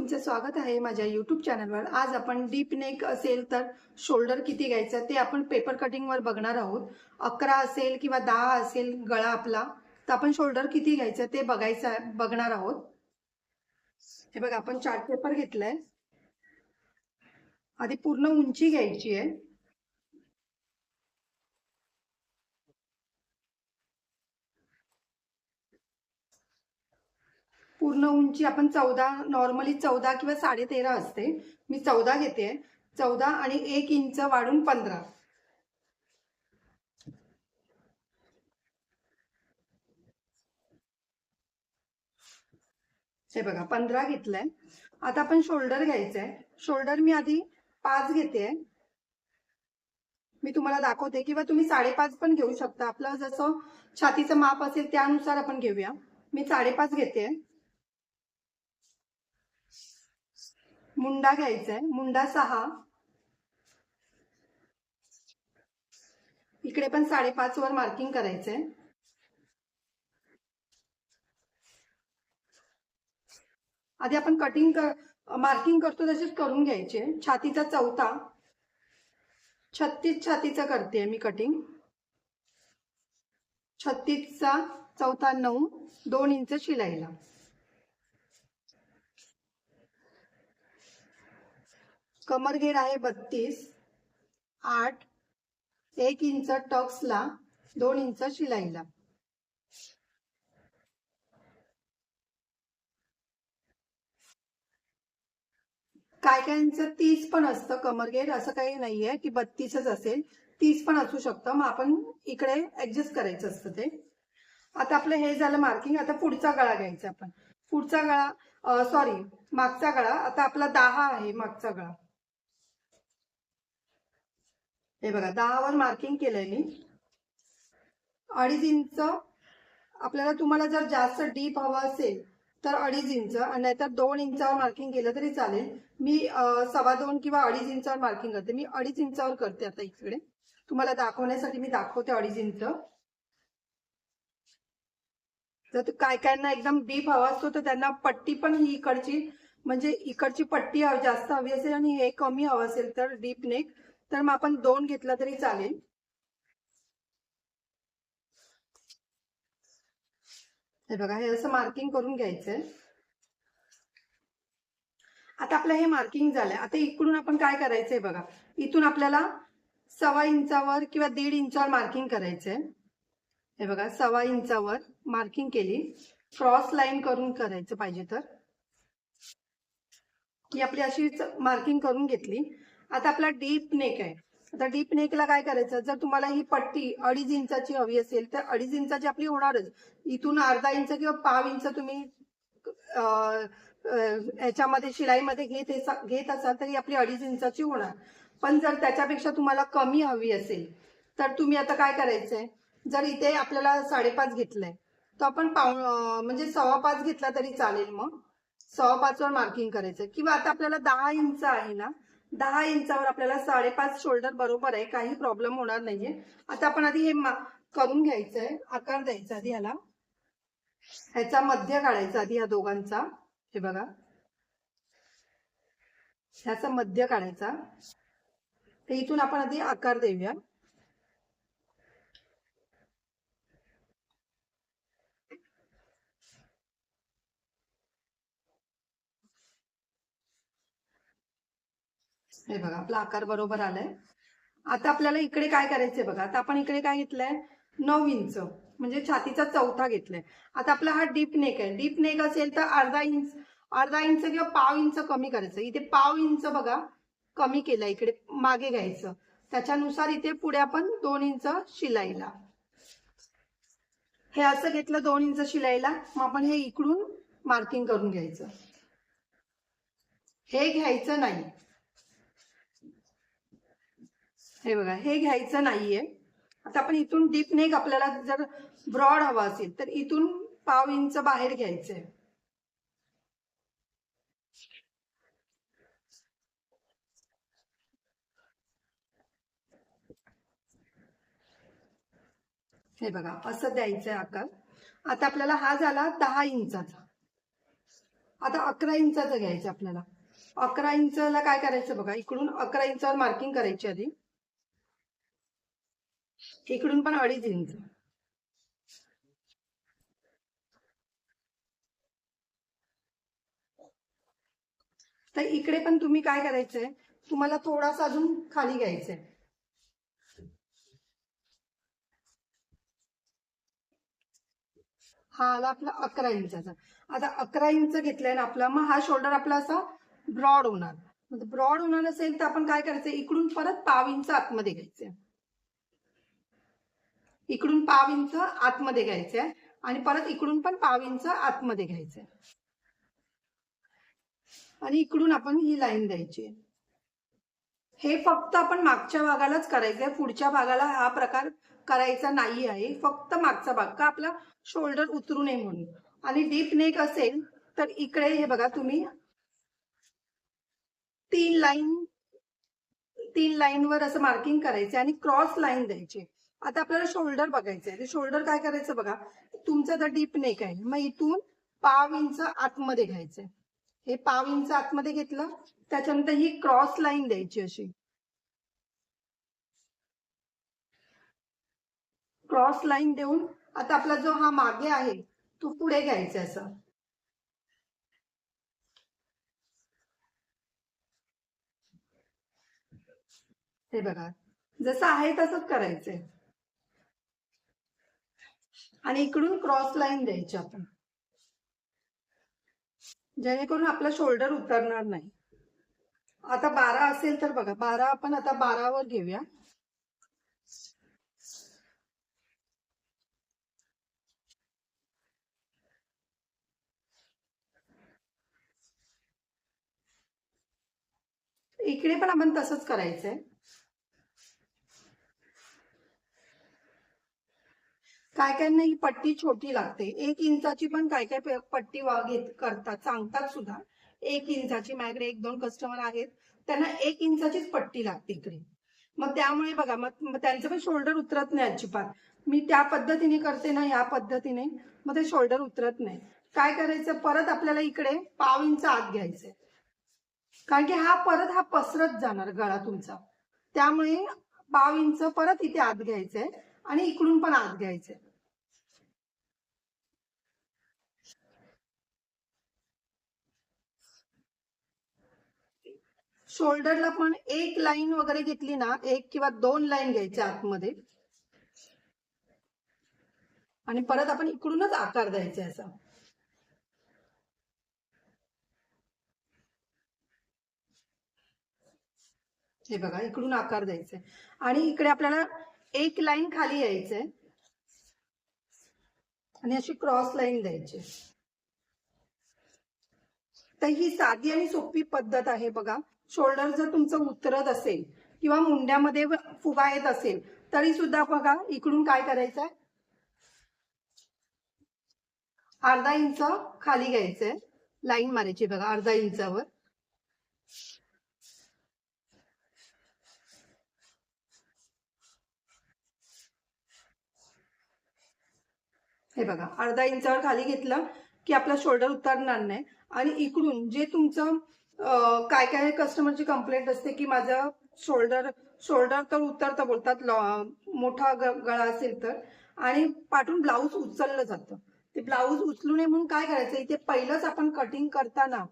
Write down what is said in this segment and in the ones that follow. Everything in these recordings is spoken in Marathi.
तुमचे स्वागत आहे माझ्या यूट्यूब चॅनलवर। आज आपण डीप नेक असेल तर शोल्डर किती घ्यायचं ते आपण पेपर कटिंगवर बघणार आहोत। 11 असेल किंवा 10 असेल गळा आपला, तर आपण शोल्डर किती घ्यायचं ते बघणार आहोत। हे बघा, आपण चार्ट पेपर घेतलाय। आधी पूर्ण उंची घ्यायची आहे। पूर्ण उंची आपण 14, नॉर्मली 14 किंवा 13.5 असते। मी 14 घेते। 14 आणि 1 इंच वाढून 15। हे बघा, 15 घेतलंय। आता आपण शोल्डर घ्यायचंय। शोल्डर मी आधी 5 घेते। मी तुम्हाला दाखवते, किंवा तुम्ही 5.5 पण घेऊ शकता। आपलं जसं छातीचं माप असेल त्यानुसार आपण घेऊया। मी 5.5 घेते। मुंडा घ्यायचा आहे। मुंडा 6, इकडे पण 5.5 वर मार्किंग करायचंय। आधी आपण मार्किंग करतो तसेच करून घ्यायचे। छातीचा चौथा 36 छातीचा करते मी कटिंग। 36चा चौथा 9, 2 इंच शिलाईला। कमर घेर आहे 32, 8, 1 इंच टक्सला, 2 इंच शिलाईला। काय कायांचं 30 पण असतं कमर घेर, असं काही नाहीये की 32च असेल, 30 पण असू शकतं। मग आपण इकडे ऍडजस्ट करायचं असतं ते। आता आपलं हे झालं मार्किंग। आता पुढचा गळा घ्यायचा आपण। पुढचा गळा, सॉरी, मागचा गळा। आता आपला 10 आहे मागचा गळा। हे बघा, 10 वर मार्किंग केलंय मी। 2.5 इंच आपल्याला, तुम्हाला जर जास्त डीप हवा असेल तर 2.5 इंच, नाहीतर 2 इंचावर मार्किंग केलं तरी चालेल। मी 2.25 किंवा 2.5 इंचावर मार्किंग करते। मी 2.5 इंचावर करते। आता इकडे तुम्हाला दाखवण्यासाठी मी दाखवते 2.5 इंच। तर काय कायांना एकदम डीप हवा असतो तर त्यांना पट्टी पण ही इकडची, म्हणजे इकडची पट्टी जास्त हवी असेल आणि हे कमी हवं असेल तर डीप नेक, तर मग आपण 2 घेतला तरी चालेल। हे बघा, हे असं मार्किंग करून घ्यायचंय। आता आपलं हे मार्किंग झालंय। आता इकडून आपण काय करायचंय बघा, इथून आपल्याला 1.25 इंचावर किंवा 1.5 इंचावर मार्किंग करायचंय। हे बघा, 1.25 इंचावर मार्किंग केली। क्रॉस लाईन करून करायचं पाहिजे तर। ही आपली अशी मार्किंग करून घेतली। आता आपला डीप नेक आहे। आता डीप नेकला काय करायचं, जर तुम्हाला ही पट्टी 2.5 इंचाची हवी असेल तर 2.5 इंचाची आपली होणारच। इथून अर्धा इंच किंवा पाव इंच तुम्ही याच्यामध्ये शिलाईमध्ये घेत असाल तरी आपली 2.5 इंचाची होणार। पण जर त्याच्यापेक्षा तुम्हाला कमी हवी असेल तर तुम्ही आता काय करायचंय, जर इथे आपल्याला 5.5 घेतलंय तर आपण म्हणजे 5.25 घेतला तरी चालेल। मग 5.25 वर मार्किंग करायचं। किंवा आता आपल्याला 10 इंच आहे ना, 10 इंचावर आपल्याला 5.5 शोल्डर बरोबर आहे, काही प्रॉब्लेम होणार नाहीये। आता आपण आधी हे करून घ्यायचंय, आकार द्यायचा आधी ह्याला। ह्याचा मध्य काढायचा आधी या दोघांचा। हे बघा, ह्याचा मध्य काढायचा। ते इथून आपण आधी आकार देऊया। हे बघा, आपला आकार बरोबर आलाय। आता आपल्याला इकडे काय करायचंय बघा, आता आपण इकडे काय घेतलंय, 9 इंच, म्हणजे छातीचा चौथा घेतलाय। आता आपला हा डीप नेक आहे। डीप नेक असेल तर अर्धा इंच किंवा पाव इंच कमी करायचं। इथे पाव इंच बघा कमी केलं, इकडे मागे घ्यायचं। त्याच्यानुसार इथे पुढे आपण 2 इंच शिलाईला, हे असं घेतलं 2 इंच शिलाईला। मग आपण हे इकडून मार्किंग करून घ्यायचं। हे घ्यायचं नाही, हे बघा, हे घ्यायचं नाहीये। आता आपण इथून डीप नेक आपल्याला जर ब्रॉड हवा असेल तर इथून पाव इंच बाहेर घ्यायचंय। हे बघा, असं द्यायचंय आकार। आता आपल्याला हा झाला 10 इंचाचा। आता 11 इंचाचं घ्यायचं आपल्याला. 11 इंचला काय करायचं बघा, इकडून 11 इंचावर मार्किंग करायची आधी, इकडून पण 2.5 इंच. तर इकडे पण तुम्ही काय करायचंय, तुम्हाला थोडासा अजून खाली घ्यायचंय. हा आला आपला 11 इंचाचा. आता 11 इंच घेतलाय ना आपला, मग हा शोल्डर आपला असा ब्रॉड होणार. ब्रॉड होणार असेल तर आपण काय करायचं, इकडून परत 1/2 इंच आतमध्ये घ्यायचंय. इकडून 1/2 इंच आतमध्ये घ्यायचंय आणि परत इकडून पण 1/2 इंच आतमध्ये घ्यायचंय आणि इकडून आपण ही लाईन द्यायची. हे फक्त आपण मागच्या भागालाच करायचंय, पुढच्या भागाला हा प्रकार करायचा नाही आहे. फक्त मागचा भाग का आपला शोल्डर उतरू नये म्हणून. आणि डीप नेक असेल तर इकडे हे बघा तुम्ही 3 लाईन वर असं मार्किंग करायचं आणि क्रॉस लाईन द्यायची. आता आपल्याला शोल्डर बघायचंय. ते शोल्डर काय करायचं बघा, तुमचा जर डीप नेक आहे मग इथून 1/2 इंच आतमध्ये घ्यायचंय. हे 1/2 इंच आतमध्ये घेतलं, त्याच्यानंतर ही क्रॉस लाईन द्यायची अशी. क्रॉस लाईन देऊन आता आपला जो हा मागे आहे तो पुढे घ्यायचा असं. हे बघा, जसं आहे तसंच करायचंय आणि इकडून क्रॉस लाईन द्यायची आपण, जेणेकरून आपला शोल्डर उतरणार नाही. आता 12 असेल तर बघा, 12 आपण आता 12 वर घेऊया. इकडे पण आपण तसंच करायचंय. काय काय नाही, पट्टी छोटी लागते. 1 इंचाची पण काय काय पट्टी करतात, सांगतात सुद्धा 1 इंचाची. माझ्याकडे 1-2 कस्टमर आहेत, त्यांना 1 इंचाचीच पट्टी लागते इकडे. मग त्यामुळे बघा, मग त्यांचं पण शोल्डर उतरत नाही अजिबात. मी त्या पद्धतीने करते ना, ह्या पद्धतीने, मग ते शोल्डर उतरत नाही. काय करायचं, परत आपल्याला इकडे 1/2 इंच आत घ्यायचंय, कारण की हा पसरत जाणार गळा तुमचा. त्यामुळे 1/2 इंच परत इथे आत घ्यायचंय आणि इकडून पण आत घ्यायचंय. शोल्डरला पण 1 लाईन वगैरे घेतली ना, 1 किंवा 2 लाईन घ्यायच्या आतमध्ये आणि परत आपण इकडूनच आकार द्यायचा असा. हे बघा, इकडून आकार द्यायचा आणि इकडे आपल्याला 1 लाईन खाली यायचंय आणि अशी क्रॉस लाईन द्यायची. तर ही साधी आणि सोपी पद्धत आहे बघा. शोल्डर जर तुमचं उतरत असेल किंवा मुंड्यामध्ये फुगा येत असेल तरी सुद्धा बघा, इकडून काय करायचंय, 1/2 इंच खाली घ्यायचंय, लाईन मारायची बघा 1/2 इंचावर. हे बघा, 1/2 इंचावर खाली घेतलं की आपला शोल्डर उतरणार नाही. आणि इकडून जे तुमचं काय काय कस्टमरची कंप्लेंट असते की माझं शोल्डर शोल्डर तर उतरतं बोलतात, मोठा गळा असेल तर, आणि पाठून ब्लाऊज उचललं जातं. ते ब्लाऊज उचलू नये म्हणून काय करायचं, इथे पहिलंच आपण कटिंग करताना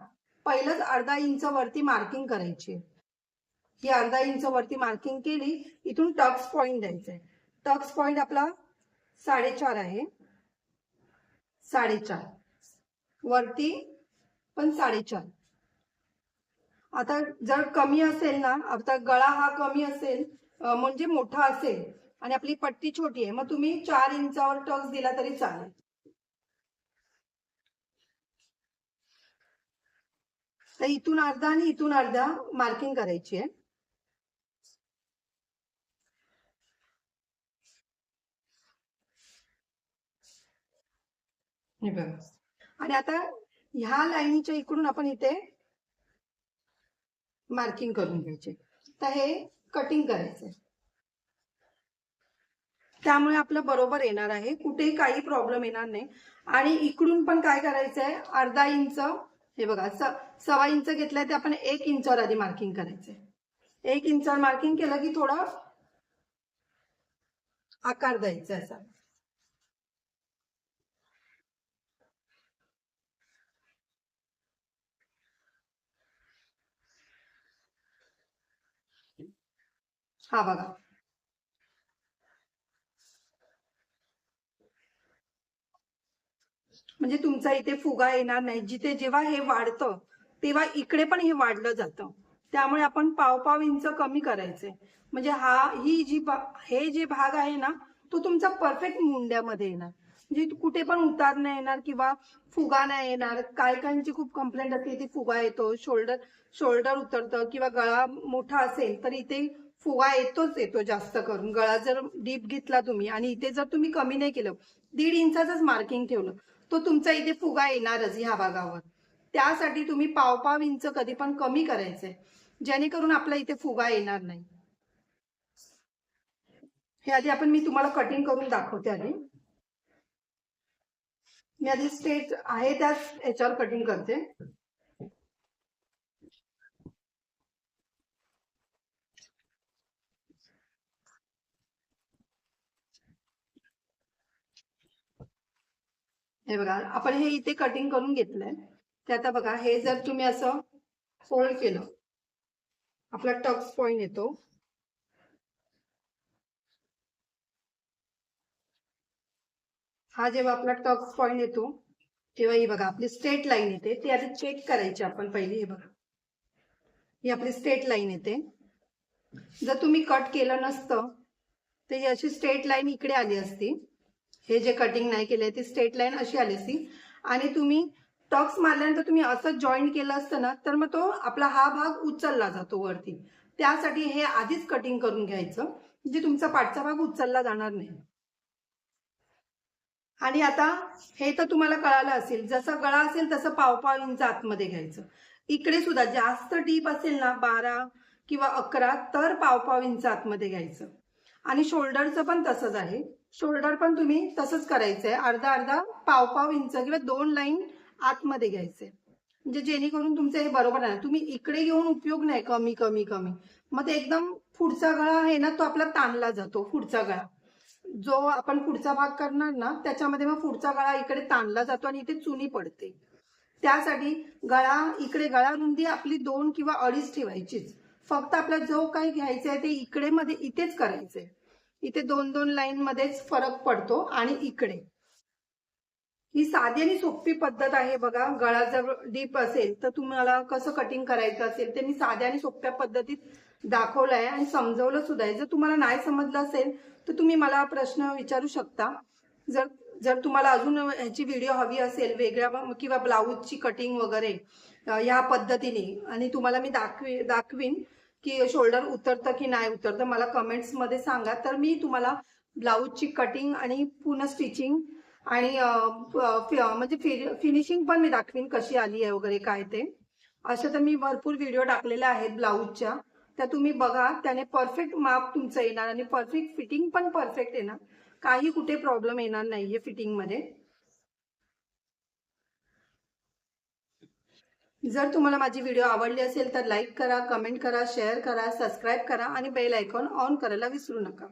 पहिलंच 1/2 इंच वरती मार्किंग करायची. ही 1/2 इंच वरती मार्किंग केली, इथून टक्स पॉइंट द्यायचंय. टक्स पॉइंट आपला 4.5 आहे, 4.5 वरती पण 4.5. आता जर कमी असेल ना, आता गळा हा कमी असेल म्हणजे मोठा असेल आणि आपली पट्टी छोटी आहे, मग तुम्ही 4 इंचावर टक्स दिला तरी चालेल. तर इथून अर्धा आणि इथून अर्धा मार्किंग करायची आहे. हे बघा, आणि आता ह्या लाईनच्या इकडून आपण इथे मार्किंग करून घ्यायचे. तर हे कटिंग करायचंय, त्यामुळे आपलं बरोबर येणार आहे, कुठेही काही प्रॉब्लेम येणार नाही. आणि इकडून पण काय करायचंय, 1/2 इंच हे बघा 1.25 इंच घेतलंय ते आपण 1 इंचावर आधी मार्किंग करायचंय. 1 इंचावर मार्किंग केलं की थोडा आकार द्यायचा असा. हा बघा, म्हणजे तुमचा इथे फुगा येणार नाही. जिथे जेव्हा हे वाढतं तेव्हा इकडे पण हे वाढलं जातं. त्यामुळे आपण पाव इंच कमी करायचंय. म्हणजे हे जे भाग आहे ना तो तुमचा परफेक्ट मुंड्यामध्ये येणार. म्हणजे कुठे पण उतार नाही येणार किंवा फुगा नाही येणार. काहींची खूप कंप्लेंट असते इथे फुगा येतो, शोल्डर उतरतं किंवा गळा मोठा असेल तर इथे फुगा येतो जास्त करून. गळा जर डीप घेतला तुम्ही आणि इथे जर तुम्ही कमी नाही केलं, 1.5 इंचाच मार्किंग ठेवलं, तो तुमचा इथे फुगा येणारच ह्या भागावर. त्यासाठी तुम्ही पाव इंच कधी पण कमी करायचंय, जेणेकरून आपला इथे फुगा येणार नाही. हे आधी मी तुम्हाला कटिंग करून दाखवते. मी आधी स्ट्रेट आहे त्याच याच्यावर कटिंग करते. हे बघा, आपण हे इथे कटिंग करून घेतलंय. ते आता बघा, हे जर तुम्ही असं फोल्ड केलं, आपला टक्स पॉइंट येतो. हा जेव्हा आपला टक्स पॉइंट येतो तेव्हा ही बघा आपली स्ट्रेट लाईन येते. ती आधी चेक करायची आपण पहिली. हे बघा, ही आपली स्ट्रेट लाईन येते. जर तुम्ही कट केलं नसतं तर ही अशी स्ट्रेट लाईन इकडे आली असती. हे जे कटिंग नाही केलंय ती स्ट्रेट लाईन अशी आली असती. आणि तुम्ही टक्स मारल्यानंतर तुम्ही असं जॉईंट केलं असतं ना तर मग तो आपला हा भाग उचलला जातो वरती. त्यासाठी हे आधीच कटिंग करून घ्यायचं, म्हणजे तुमचा पाठचा भाग उचलला जाणार नाही. आणि आता हे तर तुम्हाला कळालं असेल, जसं गळा असेल तसं पाव इंच आतमध्ये घ्यायचं. इकडे सुद्धा जास्त डीप असेल ना 12 किंवा 11 तर पाव इंच आतमध्ये घ्यायचं. आणि शोल्डरचं पण तसंच आहे. शोल्डर पण तुम्ही तसंच करायचंय, अर्धा पाव इंच किंवा 2 लाईन आतमध्ये घ्यायचे, म्हणजे जेणेकरून तुमचं हे बरोबर आहे. तुम्ही इकडे घेऊन उपयोग नाही कमी कमी कमी, मग ते एकदम पुढचा गळा आहे ना तो आपला ताणला जातो. पुढचा गळा जो आपण पुढचा भाग करणार ना त्याच्यामध्ये मग पुढचा गळा इकडे ताणला जातो आणि इथे चुनी पडते. त्यासाठी इकडे गळा रुंदी आपली 2 किंवा 2.5 ठेवायचीच. फक्त आपल्याला जो काही घ्यायचं आहे ते इथेच करायचंय. इथे 2-2 लाईन मध्येच फरक पडतो. आणि इकडे ही साधी आणि सोपी पद्धत आहे बघा. गळा जर डीप असेल तर तुम्हाला कसं कटिंग करायचं असेल ते मी साध्या आणि सोप्या पद्धतीत दाखवलं आहे आणि समजवलं सुद्धा आहे. जर तुम्हाला नाही समजलं असेल तर तुम्ही मला प्रश्न विचारू शकता. जर जर तुम्हाला अजून ह्याची व्हिडिओ हवी असेल वेगळ्या किंवा ब्लाऊजची कटिंग वगैरे या पद्धतीने, आणि तुम्हाला मी दाखवीन की शोल्डर उतरतं की नाही उतरतं, मला कमेंट्समध्ये सांगा. तर मी तुम्हाला ब्लाऊजची कटिंग आणि पुन्हा स्टिचिंग आणि म्हणजे फिनिशिंग पण मी दाखवीन कशी आली आहे वगैरे काय ते. अशा तर मी भरपूर व्हिडिओ टाकलेल्या आहेत ब्लाऊजच्या, त्या तुम्ही बघा. त्याने परफेक्ट माप तुमचं येणार आणि परफेक्ट फिटिंग पण परफेक्ट येणार. काही कुठे प्रॉब्लेम येणार नाहीये फिटिंग मध्ये. जर तुम्हाला माझी व्हिडिओ आवडली असेल तर लाईक करा, कमेंट करा, शेअर करा, सबस्क्राईब करा आणि बेल आयकॉन ऑन करायला विसरू नका.